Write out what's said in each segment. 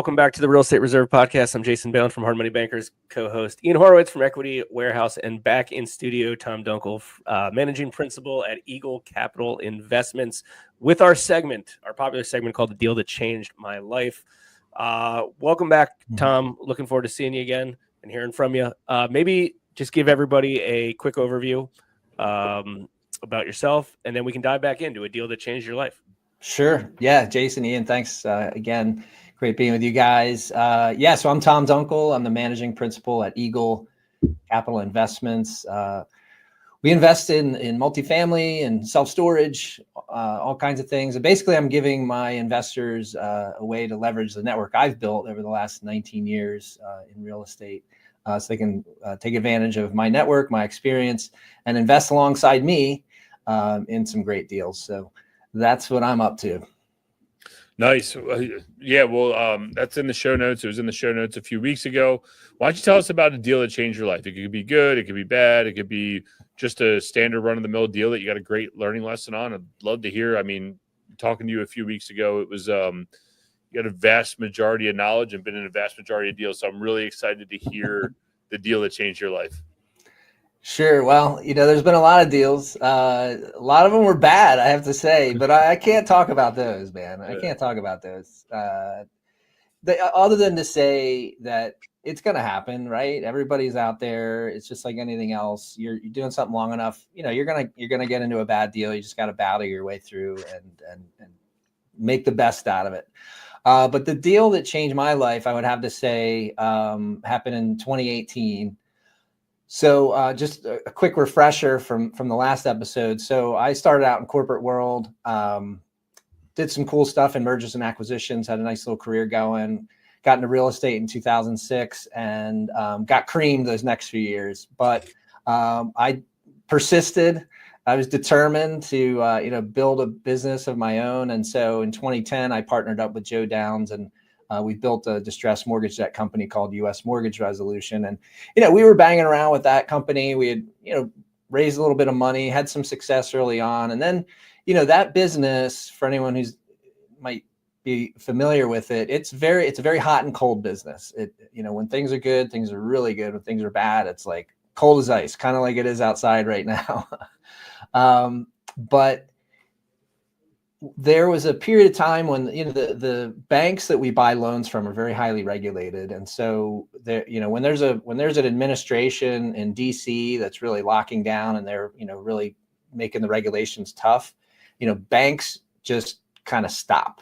Welcome back to the Real Estate Reserve Podcast. I'm Jason Bound from Hard Money Bankers, co-host Ian Horowitz from Equity Warehouse, and back in studio, Tom Dunkel, managing principal at Eagle Capital Investments, with our popular segment called The Deal That Changed My Life. Welcome back, Tom. Looking forward to seeing you again and hearing from you. Maybe just give everybody a quick overview about yourself, and then we can dive back into a deal that changed your life. Sure. Yeah, Jason, Ian, thanks again. Great being with you guys. So I'm Tom Dunkel. I'm the managing principal at Eagle Capital Investments. We invest in multifamily and self-storage, all kinds of things. And basically, I'm giving my investors a way to leverage the network I've built over the last 19 years in real estate, so they can take advantage of my network, my experience, and invest alongside me in some great deals. So that's what I'm up to. Nice. That's in the show notes. It was in the show notes a few weeks ago. Why don't you tell us about a deal that changed your life? It could be good. It could be bad. It could be just a standard run-of-the-mill deal that you got a great learning lesson on. I'd love to hear. I mean, talking to you a few weeks ago, it was you got a vast majority of knowledge and been in a vast majority of deals. So I'm really excited to hear the deal that changed your life. Sure. Well, there's been a lot of deals. A lot of them were bad, I have to say, but I can't talk about those, man. I can't talk about those. Other than to say that it's going to happen, right? Everybody's out there. It's just like anything else. You're doing something long enough, you're gonna get into a bad deal. You just got to battle your way through and make the best out of it. But the deal that changed my life, I would have to say, happened in 2018. So just a quick refresher from the last episode. So I started out in corporate world, did some cool stuff in mergers and acquisitions, had a nice little career going, got into real estate in 2006 and got creamed those next few years. But I persisted. I was determined to build a business of my own. And so in 2010, I partnered up with Joe Downs and we built a distressed mortgage debt company called U.S. Mortgage Resolution. And, we were banging around with that company. We had, raised a little bit of money, had some success early on. And then, that business, for anyone who's might be familiar with it, it's a very hot and cold business. When things are good, things are really good. When things are bad, it's like cold as ice, kind of like it is outside right now. But there was a period of time when the banks that we buy loans from are very highly regulated, and so there when there's an administration in DC that's really locking down and they're really making the regulations tough, banks just kind of stop.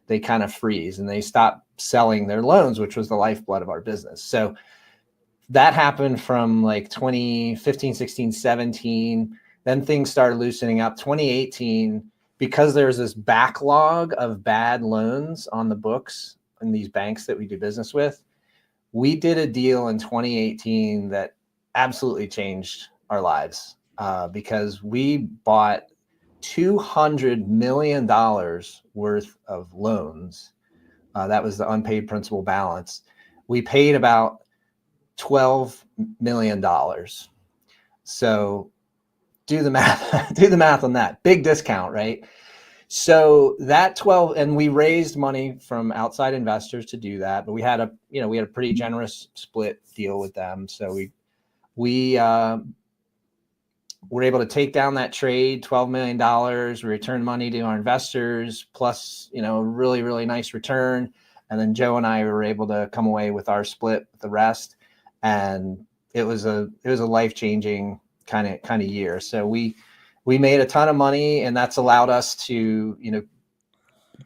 They kind of freeze and they stop selling their loans, which was the lifeblood of our business. So that happened from like 2015, 16, 17. Then things started loosening up. 2018. Because there's this backlog of bad loans on the books in these banks that we do business with, we did a deal in 2018 that absolutely changed our lives because we bought $200 million worth of loans. That was the unpaid principal balance. We paid about $12 million. So do the math on that. Big discount, right? So that 12, and we raised money from outside investors to do that, but we had a pretty generous split deal with them. So we were able to take down that trade, $12 million. We returned money to our investors, plus, a really, really nice return. And then Joe and I were able to come away with our split with the rest. And it was a life-changing kind of year. So we made a ton of money, and that's allowed us to,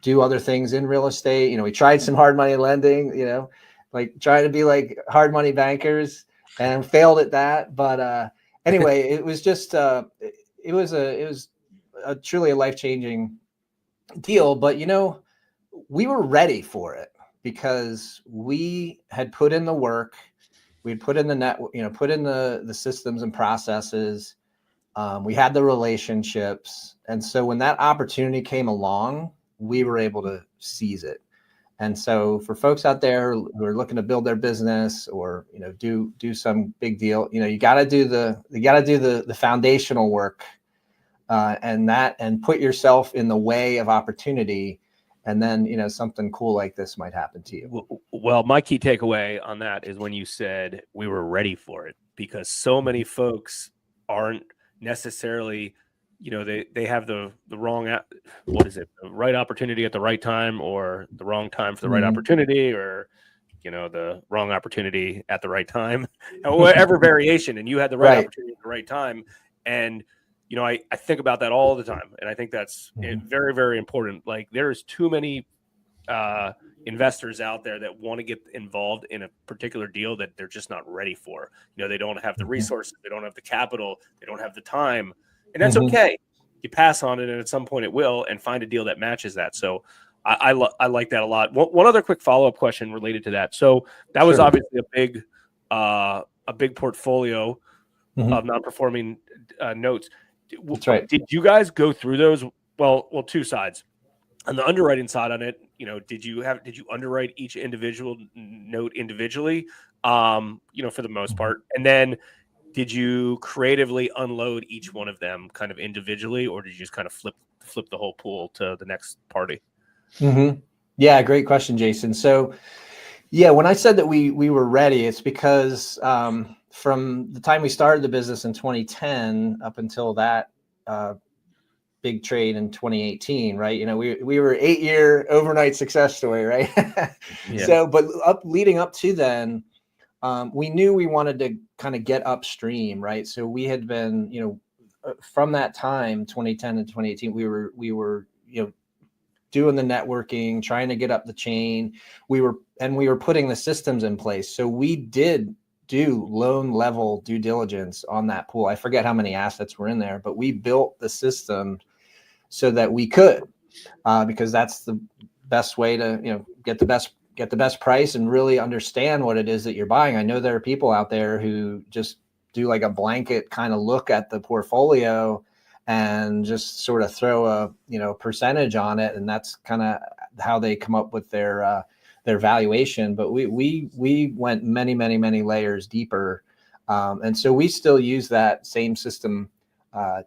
do other things in real estate. We tried some hard money lending, like trying to be like hard money bankers, and failed at that. But anyway, it was just it was a truly a life-changing deal. But we were ready for it because we had put in the work. We'd put in the put in the systems and processes. We had the relationships. And so when that opportunity came along, we were able to seize it. And so for folks out there who are looking to build their business or, do some big deal, you got to do the foundational work and put yourself in the way of opportunity. and then, you know, something cool like this might happen to you. Well, my key takeaway on that is when you said we were ready for it, because so many folks aren't necessarily, you know, they have the wrong, what is it, the right opportunity at the right time, or the wrong time for the right opportunity, or, you know, the wrong opportunity at the right time, whatever variation. And you had the right opportunity at the right time. And, you know, I think about that all the time. And I think that's very, very important. Like, there's too many investors out there that want to get involved in a particular deal that they're just not ready for. You know, they don't have the resources, they don't have the capital, they don't have the time, and that's okay. You pass on it, and at some point it will, and find a deal that matches that. So I like that a lot. One other quick follow-up question related to that. So that was obviously a big portfolio of non-performing notes. That's right. Did you guys go through those? Well, two sides. On the underwriting side on it, you know, did you underwrite each individual note individually, you know, for the most part? And then did you creatively unload each one of them kind of individually, or did you just kind of flip the whole pool to the next party? Yeah, great question, Jason. So yeah, when I said that we were ready, it's because from the time we started the business in 2010 up until that big trade in 2018, right? You know, we were 8-year overnight success story, right? So, but leading up to then, we knew we wanted to kind of get upstream, right? So we had been, you know, from that time, 2010 and 2018, we were, you know, doing the networking, trying to get up the chain. We were putting the systems in place. So we did do loan level due diligence on that pool. I forget how many assets were in there, but we built the system so that we could, because that's the best way to, you know, get the best price and really understand what it is that you're buying. I know there are people out there who just do like a blanket kind of look at the portfolio and just sort of throw a, you know, percentage on it, and that's kind of how they come up with their valuation. But we went many layers deeper, and so we still use that same system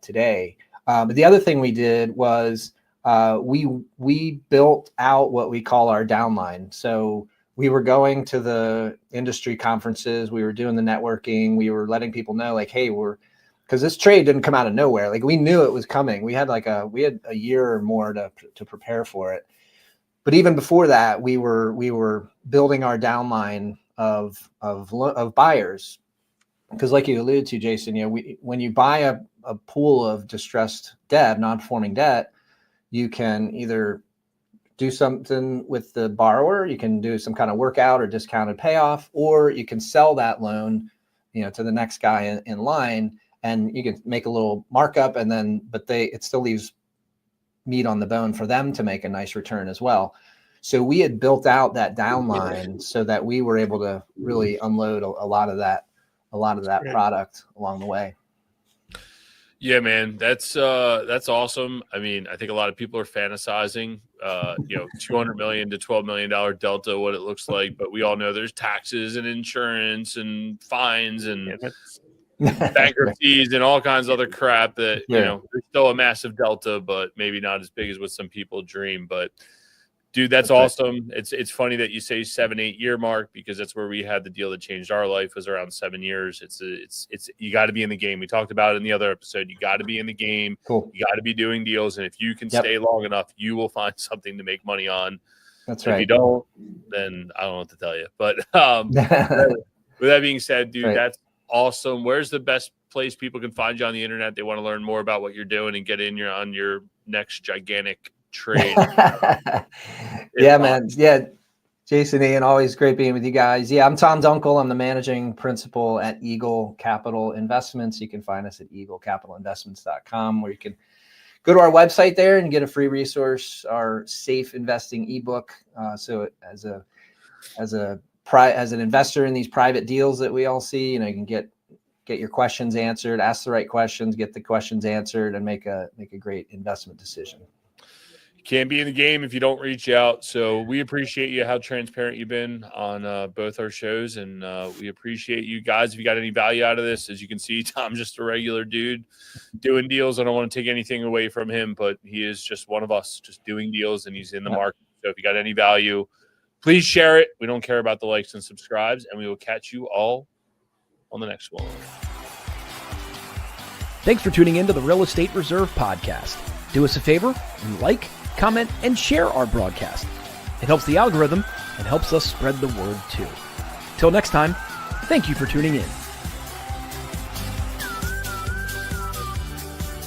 today. But the other thing we did was we built out what we call our downline. So we were going to the industry conferences, we were doing the networking, we were letting people know, like, hey, because this trade didn't come out of nowhere. Like, we knew it was coming. We had a year or more to prepare for it. But even before that, we were building our downline of buyers. Because like you alluded to, Jason, you know, when you buy a pool of distressed debt, non-performing debt, you can either do something with the borrower, you can do some kind of workout or discounted payoff, or you can sell that loan, you know, to the next guy in line, and you can make a little markup, and then, it still leaves meat on the bone for them to make a nice return as well. So we had built out that downline so that we were able to really unload a lot of that product along the way. Yeah, man, that's awesome. I mean, I think a lot of people are fantasizing, you know, $200 million to $12 million delta, what it looks like, but we all know there's taxes and insurance and fines and bankruptcies and all kinds of other crap that, you know, there's still a massive delta, but maybe not as big as what some people dream. But dude, that's awesome. Right. It's funny that you say 7-8 year mark, because that's where we had the deal that changed our life, was around 7 years. It's you got to be in the game. We talked about it in the other episode. You got to be in the game. Cool. You got to be doing deals, and if you can stay long enough, you will find something to make money on. That's right. If you don't, then I don't know what to tell you. But with that being said, dude, that's awesome. Where's the best place people can find you on the internet? They want to learn more about what you're doing and get on your next gigantic trade. Yeah, man. Yeah. Jason, Ian, always great being with you guys. Yeah, I'm Tom Dunkel. I'm the managing principal at Eagle Capital Investments. You can find us at eaglecapitalinvestments.com, where you can go to our website there and get a free resource, our safe investing ebook. So as an investor in these private deals that we all see, you know, you can get your questions answered, ask the right questions, get the questions answered, and make a great investment decision. Can't be in the game if you don't reach out. So we appreciate you, how transparent you've been on both our shows, and we appreciate you guys. If you got any value out of this, as you can see, Tom's just a regular dude doing deals. I don't want to take anything away from him, but he is just one of us, just doing deals, and he's in the market So if you got any value, please share it. We don't care about the likes and subscribes, and we will catch you all on the next one. Thanks for tuning in to the Real Estate Reserve Podcast. Do us a favor and like, comment, and share our broadcast. It helps the algorithm and helps us spread the word too. Till next time, thank you for tuning in.